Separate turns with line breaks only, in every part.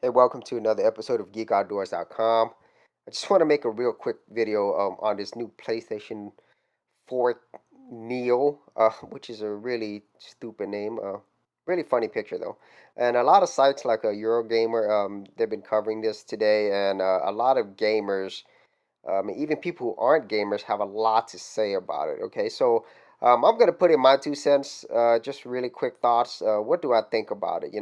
Hey, welcome to another episode of GeekOutdoors.com. I just want to make a real quick video on this new PlayStation 4 Neo, which is a really stupid name. Really funny picture though. And a lot of sites like Eurogamer, they've been covering this today, and a lot of gamers, even people who aren't gamers, have a lot to say about it. Okay, so I'm gonna put in my 2 cents, just really quick thoughts. What do I think about it?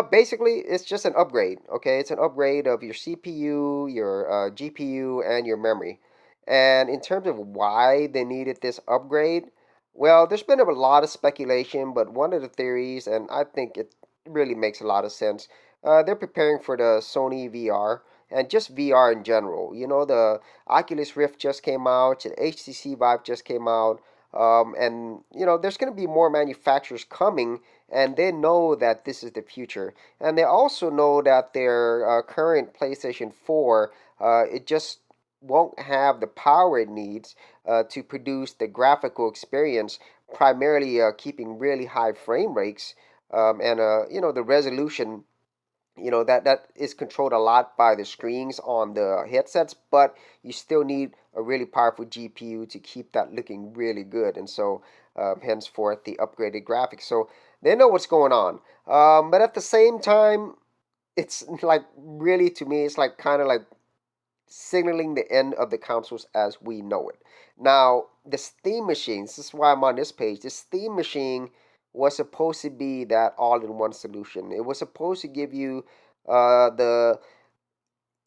Basically, it's just an upgrade. Okay, it's an upgrade of your CPU, your GPU, and your memory. And in terms of why they needed this upgrade, well, there's been a lot of speculation, but one of the theories, and I think it really makes a lot of sense, they're preparing for the Sony VR and just VR in general. The Oculus Rift just came out, the HTC Vive just came out, and there's going to be more manufacturers coming, and they know that this is the future, and they also know that their current PlayStation 4, it just won't have the power it needs to produce the graphical experience, primarily keeping really high frame rates, and the resolution, that is controlled a lot by the screens on the headsets, but you still need a really powerful GPU to keep that looking really good. And so henceforth the upgraded graphics, so they know what's going on. But at the same time, it's like, really, to me, it's like kind of like signaling the end of the consoles as we know it. Now, the Steam machines, this is why I'm on this page. The Steam machine was supposed to be that all-in-one solution. It was supposed to give you the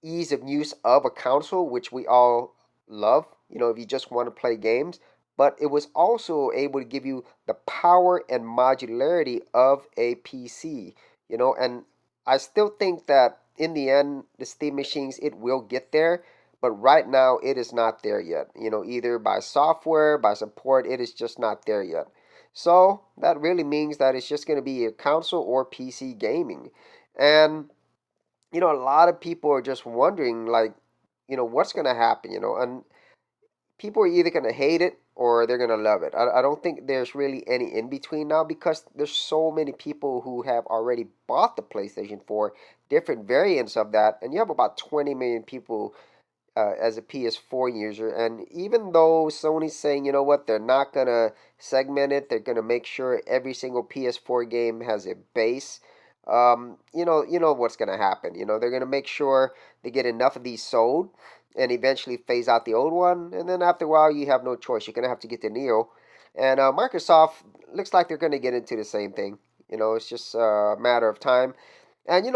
ease of use of a console, which we all love, if you just want to play games. But it was also able to give you the power and modularity of a PC, and I still think that in the end, the Steam machines, it will get there. But right now, it is not there yet. Either by software, by support, it is just not there yet. So that really means that it's just going to be a console or PC gaming. And a lot of people are just wondering, like, what's going to happen, and people are either going to hate it or they're going to love it. I don't think there's really any in between now, because there's so many people who have already bought the PlayStation 4, different variants of that, and you have about 20 million people as a PS4 user. And even though Sony's saying, you know what, they're not going to segment it, they're going to make sure every single PS4 game has a base. You know what's going to happen. They're going to make sure they get enough of these sold and eventually phase out the old one. And then after a while, you have no choice. You're going to have to get the Neo. And Microsoft looks like they're going to get into the same thing. It's just a matter of time. And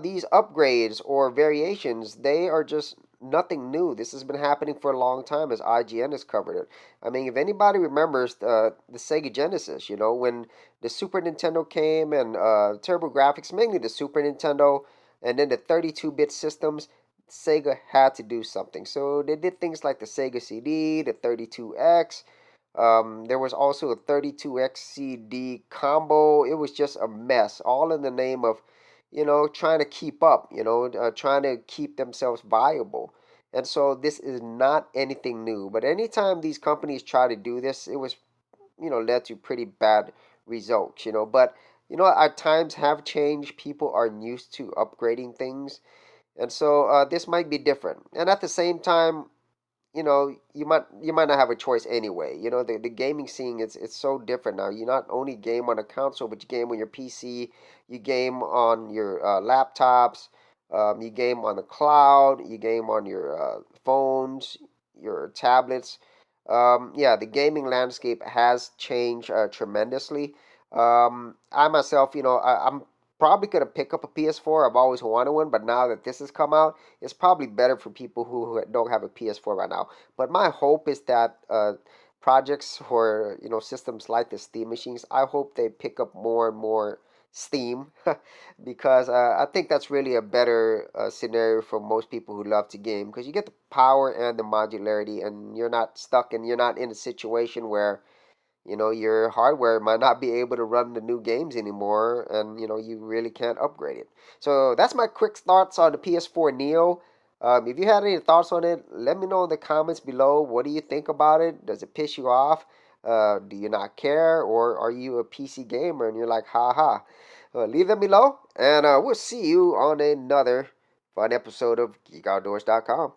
these upgrades or variations, they are just nothing new. This has been happening for a long time, as IGN has covered it. I mean, if anybody remembers the Sega Genesis, when the Super Nintendo came, and TurboGrafx, mainly the Super Nintendo, and then the 32-bit systems, Sega had to do something. So they did things like the Sega CD, the 32X. There was also a 32X CD combo. It was just a mess, all in the name of trying to keep up, trying to keep themselves viable. And so this is not anything new. But anytime these companies try to do this, it was, led to pretty bad results, But, our times have changed. People are used to upgrading things. And so this might be different. And at the same time, you might not have a choice anyway. The gaming scene, it's so different now. You not only game on a console, but you game on your PC, you game on your laptops, you game on the cloud, you game on your phones, your tablets. Yeah, the gaming landscape has changed tremendously. I myself, I'm probably gonna pick up a PS4. I've always wanted one, but now that this has come out, it's probably better for people who don't have a PS4 right now. But my hope is that projects for systems like the Steam machines, I hope they pick up more and more steam, because I think that's really a better scenario for most people who love to game, because you get the power and the modularity, and you're not stuck, and you're not in a situation where your hardware might not be able to run the new games anymore, and you really can't upgrade it. So that's my quick thoughts on the PS4 Neo. If you had any thoughts on it, let me know in the comments below. What do you think about it? Does it piss you off? Do you not care? Or are you a PC gamer and you're like, ha ha? Leave them below, And we'll see you on another fun episode of GeekOutdoors.com.